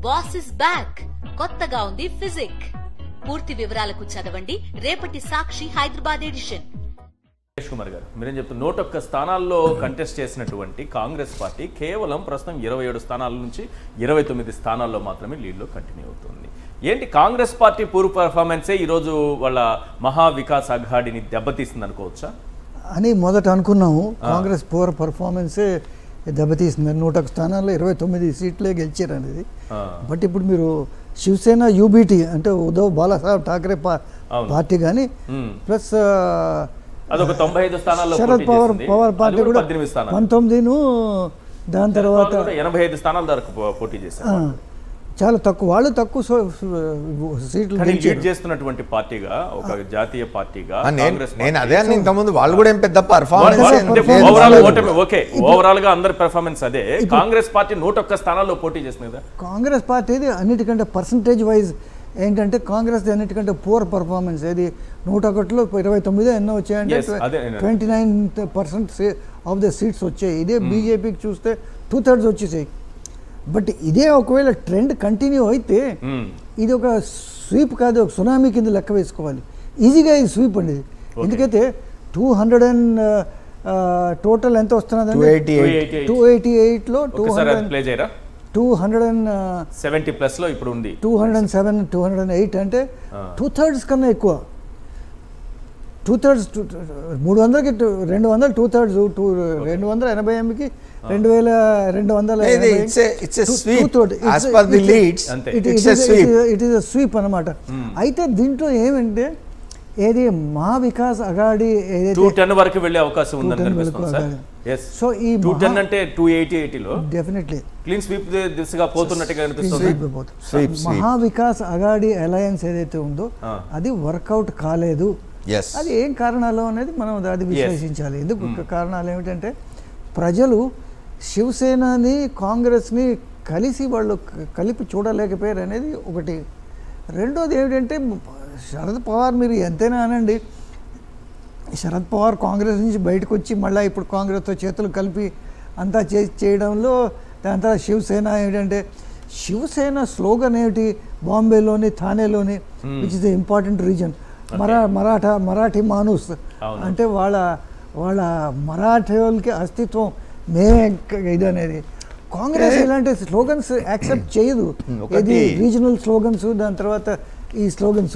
Boss is back కొత్తగా ఉంది physique. పూర్తి వివరాలకు చదవండి రేపటి సాక్షి హైదరాబాద్ ఎడిషన్. సురేష్ కుమార్ గారు, మీరేం చెప్తారు? 101 స్థానాల్లో కంటెస్ట్ చేసినటువంటి కాంగ్రెస్ పార్టీ కేవలం ప్రస్తుతం 27 స్థానాల నుంచి 29 స్థానాల్లో మాత్రమే లీడ్లో కంటిన్యూ అవుతుంది. ఏంటి కాంగ్రెస్ పార్టీ పూర్వ పర్ఫార్మెన్సే ఈరోజు వాళ్ళ మహా వికాస్ అఘాడిని దెబ్బతీస్తుంది అనుకోవచ్చా అని మొదట అనుకున్నాము. కాంగ్రెస్ పూర్ పర్ఫార్మెన్సే దెబ్బతీస్తుంది. 101 స్థానాల్లో 29 సీట్లే గెలిచారు అనేది. బట్ ఇప్పుడు మీరు శివసేన యూబీటీ అంటే ఉద్ధవ్ బాలాసాహెబ్ ఠాకరే పార్టీ కానీ ప్లస్ శరద్ పవార్ పార్టీ కూడా 19 దాని తర్వాత 85 స్థానాల దాకా పోటీ చేశారు. చాలా తక్కువ, వాళ్ళు తక్కువ సీట్లు చేస్తున్నటువంటి పార్టీగా ఒక జాతీయ పార్టీగా నేను అదే అని ఇంతకుముందు వాళ్ళు కూడా ఏం పెద్ద పర్ఫార్మెన్స్ ఓవరాల్ గా అందరి పెర్ఫార్మెన్స్ అదే. కాంగ్రెస్ పార్టీ 101 స్థానాల్లో పోటీ చేస్తుంది కదా. కాంగ్రెస్ పార్టీది అన్నిటికంటే పర్సంటేజ్ వైజ్ ఏంటంటే కాంగ్రెస్ అన్నిటికంటే పూర్ పర్ఫార్మెన్స్. ఏది 101లో 29 ఎన్నో వచ్చాయంటే 29% ఆఫ్ ద సీట్స్ వచ్చాయి. ఇదే బీజేపీకి చూస్తే 2/3 వచ్చేసాయి. బట్ ఇదే ఒకవేళ ట్రెండ్ కంటిన్యూ అయితే ఇది ఒక స్వీప్ కాదు, ఒక సునామీ కింద లెక్క వేసుకోవాలి. ఈజీగా ఇది స్వీప్ అండి. ఎందుకైతే 200 టోటల్ ఎంత వస్తున్నదండి? 288లో 270 ప్లస్ లో ఇప్పుడు ఉంది. 207 208 అంటే 2/3 కన్నా ఎక్కువ. 2/3 300కి 200 2/3 288కి 2280 స్వీప్ అన్నమాట. అయితే దీంట్లో ఏమంటే ఏది మహా వికాస్ అఘాడి 210 వరకు వెళ్ళే అవకాశం ఉందని కనిపిస్తుంది సార్. సో ఈ 210 అంటే 280లో డెఫినెట్లీ క్లీన్ స్వీప్ దిశగా పోతున్నట్టుగా కనిపిస్తుంది. మహా వికాస్ అఘాడి అలయన్స్ ఏదైతే ఉందో అది వర్కౌట్ కాలేదు. అది ఏం కారణాలు అనేది మనం అది విశ్లేషించాలి. ఎందుకు కారణాలు ఏమిటంటే ప్రజలు శివసేనని కాంగ్రెస్ని వాళ్ళు కలిపి చూడలేకపోయారు అనేది ఒకటి. రెండోది ఏమిటంటే శరద్ పవార్, మీరు ఎంతైనా అనండి, శరద్ పవార్ కాంగ్రెస్ నుంచి బయటకు వచ్చి మళ్ళీ ఇప్పుడు కాంగ్రెస్తో చేతులు కలిపి అంతా చేయడంలో దాని తర్వాత శివసేన ఏమిటంటే శివసేన స్లోగన్ ఏమిటి? బాంబేలోని థానేలోని which is the important reason Marathi మానూస్ అంటే వాళ్ళ మరాఠీలకి అస్తిత్వం మేమే ఇది అనేది. కాంగ్రెస్ ఇలాంటి స్లోగన్స్ యాక్సెప్ట్ చేయదు. ఇది రీజనల్ స్లోగన్స్, దాని తర్వాత ఈ స్లోగన్స్